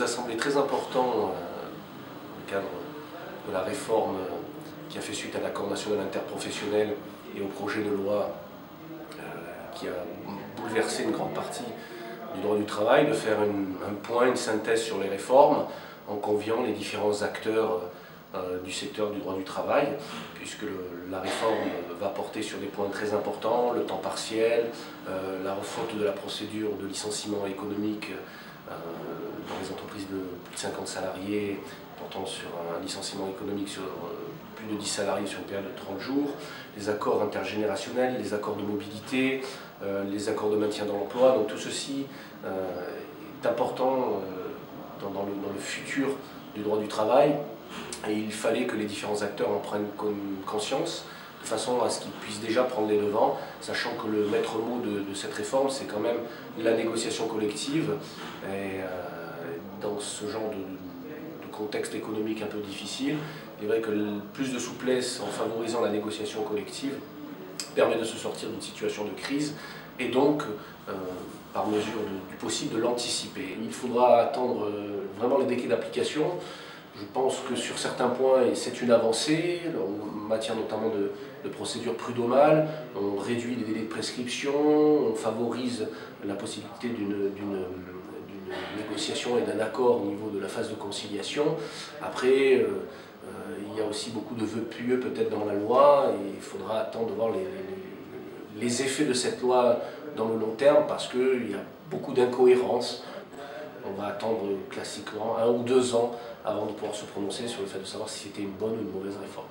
nous a semblé très important, dans le cadre de la réforme qui a fait suite à l'accord national interprofessionnel et au projet de loi qui a bouleversé une grande partie du droit du travail, de faire un point, une synthèse sur les réformes en conviant les différents acteurs du secteur du droit du travail, puisque la réforme va porter sur des points très importants, le temps partiel, la refonte de la procédure de licenciement économique dans les entreprises de plus de 50 salariés, portant sur un licenciement économique sur plus de 10 salariés sur une période de 30 jours, les accords intergénérationnels, les accords de mobilité, les accords de maintien dans l'emploi. Donc tout ceci est important dans le futur du droit du travail, et il fallait que les différents acteurs en prennent conscience de façon à ce qu'ils puissent déjà prendre les devants, sachant que le maître mot de cette réforme, c'est quand même la négociation collective. Et dans ce genre de contexte économique un peu difficile, il est vrai que plus de souplesse en favorisant la négociation collective permet de se sortir d'une situation de crise et donc, par mesure du possible, de l'anticiper. Il faudra attendre vraiment les décrets d'application. Je pense que sur certains points, c'est une avancée, en matière notamment de procédure prud'homale, on réduit les délais de prescription, on favorise la possibilité d'une négociation et d'un accord au niveau de la phase de conciliation. Après, il y a aussi beaucoup de vœux pieux peut-être dans la loi, et il faudra attendre de voir les effets de cette loi dans le long terme, parce qu'il y a beaucoup d'incohérences. On va attendre classiquement 1 ou 2 ans avant de pouvoir se prononcer sur le fait de savoir si c'était une bonne ou une mauvaise réforme.